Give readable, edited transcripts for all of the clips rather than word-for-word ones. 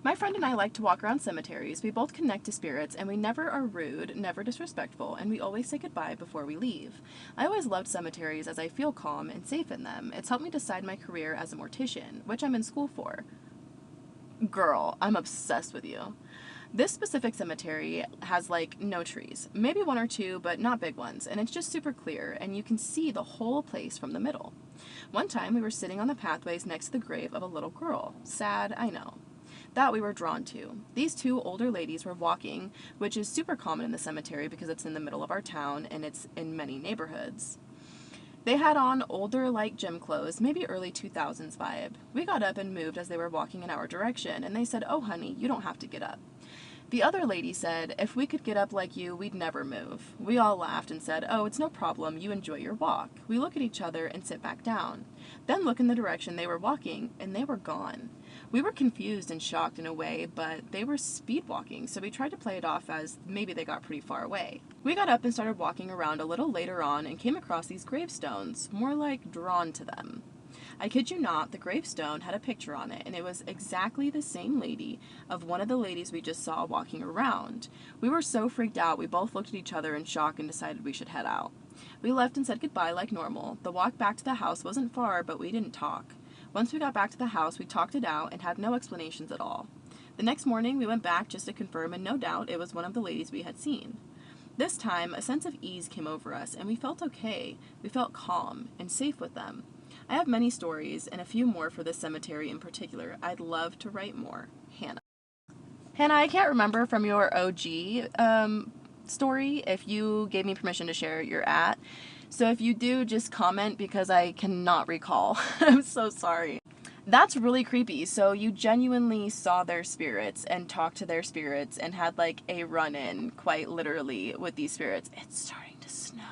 My friend and I like to walk around cemeteries. We both connect to spirits, and we never are rude, never disrespectful, and we always say goodbye before we leave. I always loved cemeteries as I feel calm and safe in them. It's helped me decide my career as a mortician, which I'm in school for. Girl, I'm obsessed with you. This specific cemetery has like no trees, maybe one or two, but not big ones, and it's just super clear, and you can see the whole place from the middle. One time we were sitting on the pathways next to the grave of a little girl. Sad, I know. That we were drawn to. These two older ladies were walking, which is super common in the cemetery because it's in the middle of our town and it's in many neighborhoods. They had on older like gym clothes, maybe early 2000s vibe. We got up and moved as they were walking in our direction, and they said, "Oh honey, you don't have to get up." The other lady said, "If we could get up like you, we'd never move." We all laughed and said, "Oh, it's no problem, you enjoy your walk." We look at each other and sit back down. Then look in the direction they were walking, and they were gone. We were confused and shocked in a way, but they were speed walking, so we tried to play it off as maybe they got pretty far away. We got up and started walking around a little later on and came across these gravestones, more like drawn to them. I kid you not, the gravestone had a picture on it, and it was exactly the same lady of one of the ladies we just saw walking around. We were so freaked out, we both looked at each other in shock and decided we should head out. We left and said goodbye like normal. The walk back to the house wasn't far, but we didn't talk. Once we got back to the house, we talked it out and had no explanations at all. The next morning, we went back just to confirm, and no doubt it was one of the ladies we had seen. This time, a sense of ease came over us, and we felt okay. We felt calm and safe with them. I have many stories, and a few more for this cemetery in particular. I'd love to write more. Hannah. Hannah, I can't remember from your OG story if you gave me permission to share your @ so if you do, just comment because I cannot recall. I'm so sorry. That's really creepy. So you genuinely saw their spirits and talked to their spirits and had like a run-in, quite literally, with these spirits. It's starting to snow.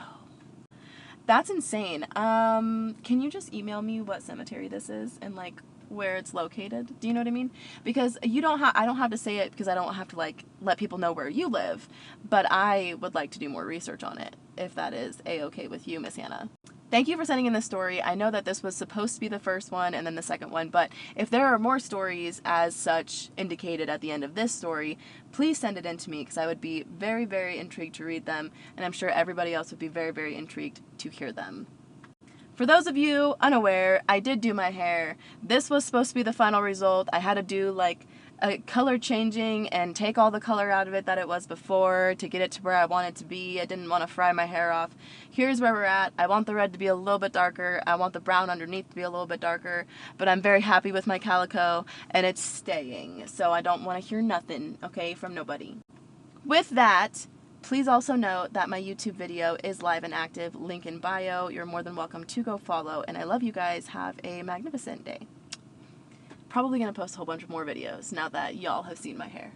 That's insane. Can you just email me what cemetery this is and like where it's located? Do you know what I mean? Because I don't have to say it because I don't have to like let people know where you live, but I would like to do more research on it if that is a-okay with you, Miss Hannah. Thank you for sending in this story. I know that this was supposed to be the first one and then the second one, but if there are more stories as such indicated at the end of this story, please send it in to me because I would be very, very intrigued to read them, and I'm sure everybody else would be very, very intrigued to hear them. For those of you unaware, I did do my hair. This was supposed to be the final result. I had to do like a color changing and take all the color out of it that it was before to get it to where I want it to be. I didn't want to fry my hair off. Here's where we're at. I want the red to be a little bit darker. I want the brown underneath to be a little bit darker, but I'm very happy with my calico and it's staying. So I don't want to hear nothing, okay, from nobody. With that, please also note that my YouTube video is live and active, link in bio. You're more than welcome to go follow, and I love you guys. Have a magnificent day. Probably gonna post a whole bunch of more videos now that y'all have seen my hair.